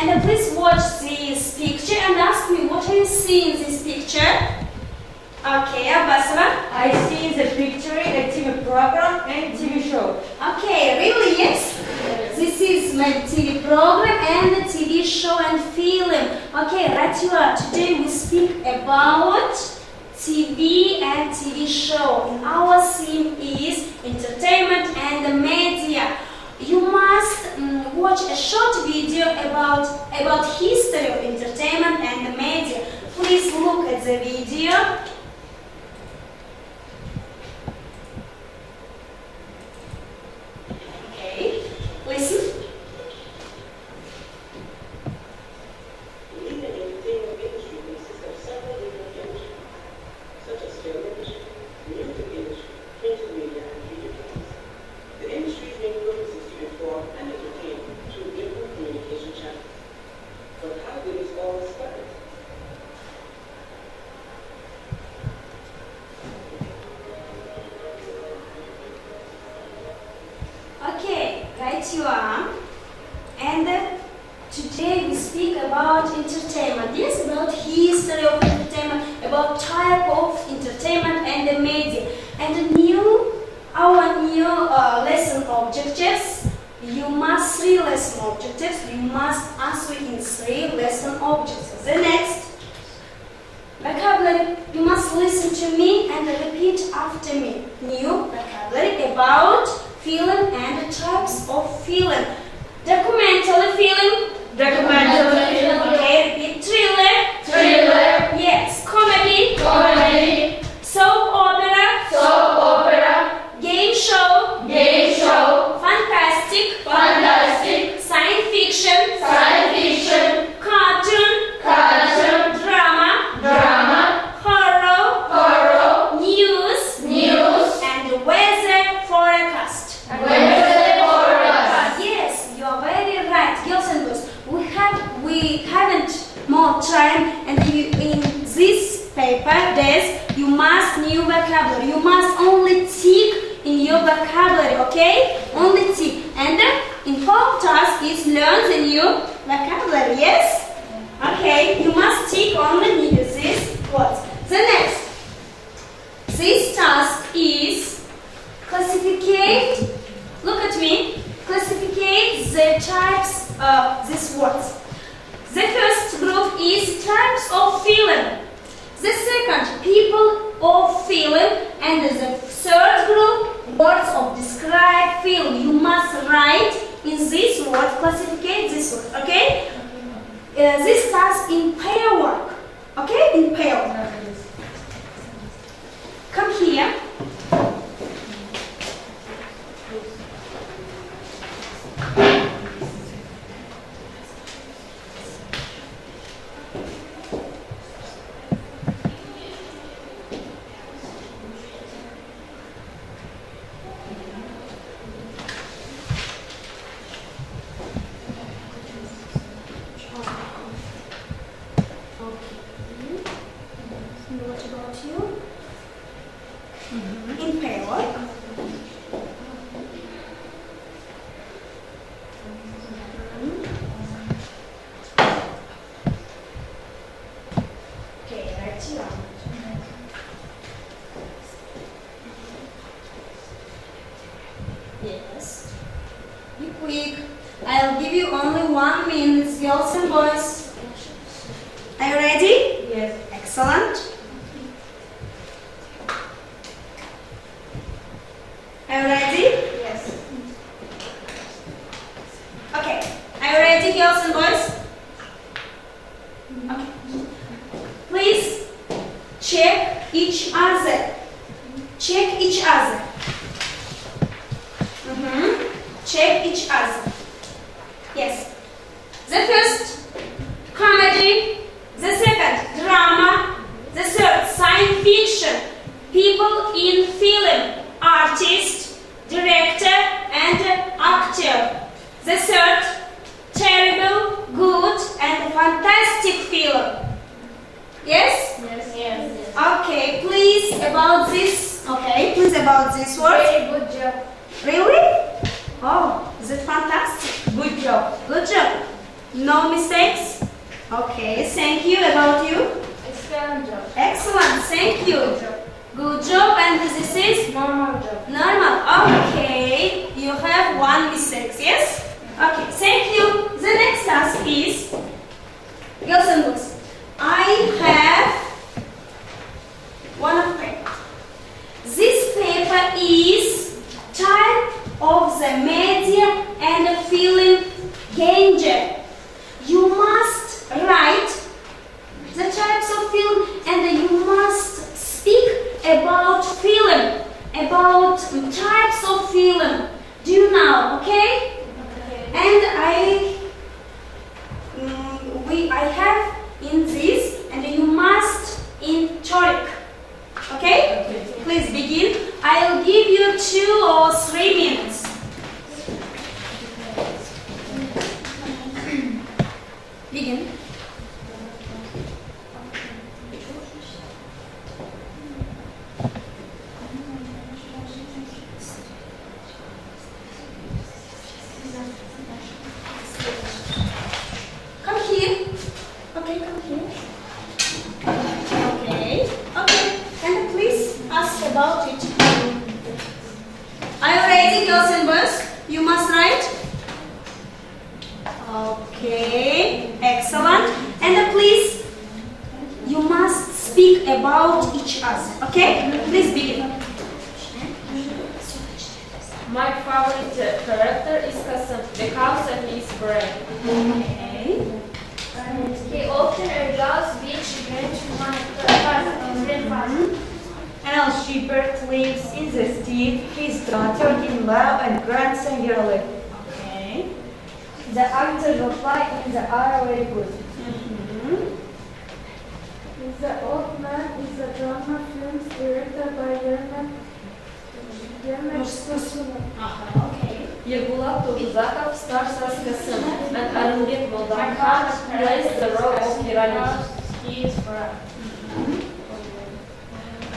And please watch this picture and ask me what are you seeing in this picture? Okay, Abbasova? I see the picture a TV program and TV show. Okay, really? Yes? This is my TV program and the TV show and film. Okay, Rashidova, today we speak about TV and TV show. And our theme is entertainment and the media. You must watch a short video about history of entertainment and the media. Please look at the video. Okay, listen. You are, and today we speak about entertainment. Yes, about history of entertainment, about type of entertainment and the media, and our new lesson objectives. You must 3 lesson objectives. You must answer in 3 lesson objectives. The next vocabulary. You must listen to me and repeat after me. New vocabulary about film and types of film. Documentary film. Documentary film. Okay, repeat. Thriller. Thriller. Yes. Comedy. Comedy. Soap opera. Soap opera. Game show. Game show. Fantastic. Fantastic. Science fiction. Science fiction. Cartoon. Cartoon. Drama. Drama. Horror. Horror. News. News. And weather forecast. Weather forecast. Yes, you are very right, girls and boys. We haven't more time, and in this paper desk you must new vocabulary. You must only tick in your vocabulary, okay? Only tick. And important task is learn the new vocabulary. Yes? Okay. You must tick only these words. The next. This task is classificate. Look at me. Classificate the types of these words. The first group is types of film. The second, people of film. And the third group, words of describe film. You must write in this word, classificate this word, okay? This task in pair work, okay? In pair. Come here. What about you? In pair work. Okay, right here. Yes. Be quick. I'll give you only 1 minute, girls and boys. Are you ready? Yes. Excellent. Are you ready? Yes. Okay. Are you ready, girls and boys? Okay. Please check each other. Check each other. Check each other. Yes. The first, comedy. The second, drama. The third, science fiction. People in film. Artist, director, and actor. The third, terrible, good, and fantastic film. Yes? Yes. Yes. Okay, please about this. Okay, please about this word. Very good job. Really? Oh, is it fantastic? Good job. Good job. No mistakes? Okay, thank you. About you? Excellent job. Excellent, thank you. Good job, and this is? Normal job. Normal, okay. You have 1 mistake, yes? Okay, thank you. The next task is, girls and boys, I have one of paper. This paper is type of the media and the film danger. You must write the types of film and you must speak about film, about types of film. Do you know? Okay? And I have in this, and you must in Turkic. Okay? Please begin. I'll give you 2 or 3 minutes. Begin. Come here. Okay, come here. Okay. Okay. And please ask about it. Are you ready, girls and boys? You must write. Okay. Excellent. And please, you must speak about each other. Okay? Please begin. My favorite character is Kasım because he is brave. Okay. He often allows beach to my Al Shepherd lives in the steppe. He is daughter in law and grandson yearly. Okay. The actors reply in the are very good. The Old Man is a drama film directed by Yermek. Okay. Yevgulak Toguzakov stars as Kasım, and Arunbek Moldankhan plays the role of Hirali. He is brave.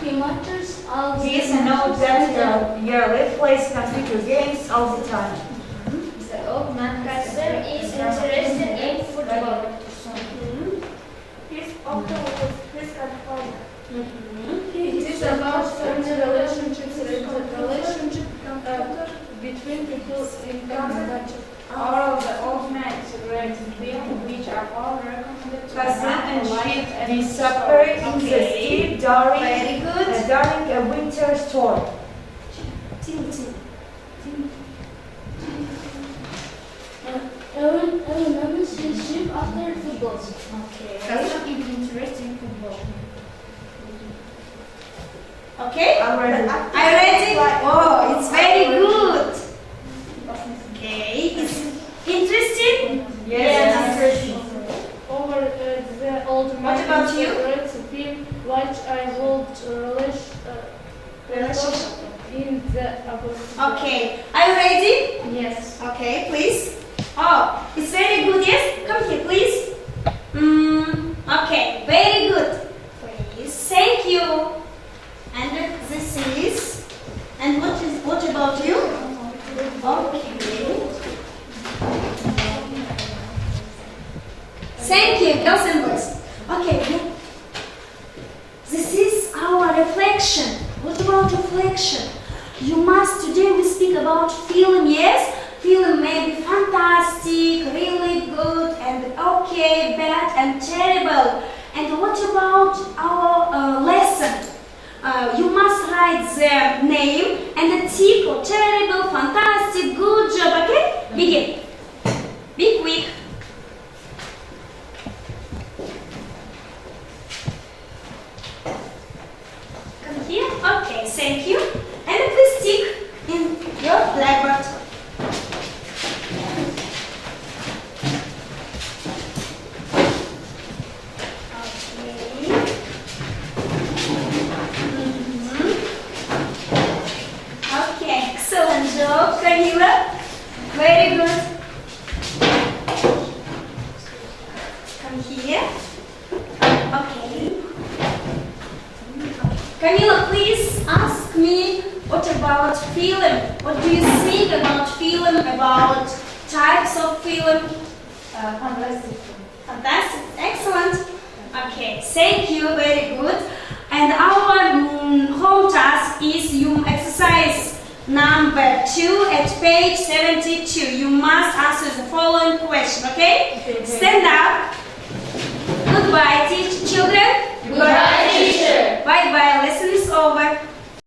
He mutters all the He is an old veteran yearly, plays computer games all the time. The Old Man Kasım is interested in football. He's often with his grandfather. It is about family relationships, relationship between people in family. All of the Old Man is a great film, which are all recommended to Kasım and Sheep disappear in the steppe Very good. during a winter storm. Every member sees sheep after football. Okay. Kasım is interested in football. Okay? I'm ready. Are you ready? Oh, it's very good. Okay. It's interesting? Yes. Over the old man. What about you? Film which I hold Relationship. in the opposite. Okay. Are you ready? Yes. Okay, please. Oh, it's very good, yes? Come here, please. Okay, very good. Please, thank you. And this is, and what about you? Okay. Thank you, girls and boys. Okay, this is our reflection. What about reflection? You must, today we speak about film, yes? Film may be fantastic, really good, and okay, bad, and terrible. And what about our lesson? You must write the name and the tick or terrible, fantastic, good job, okay? Begin. Be quick. Come here. Okay, thank you. And please tick in your blackboard. Okay, excellent job, Camila. Very good. Come here. Okay. Camila, please ask me what about film? What do you think about film? About types of film? Fantastic. Fantastic, excellent. Okay, thank you, very good. And our home task is you exercise number 2 at page 72. You must answer the following question, okay? Stand up. Goodbye, children. Goodbye, teacher. Bye-bye.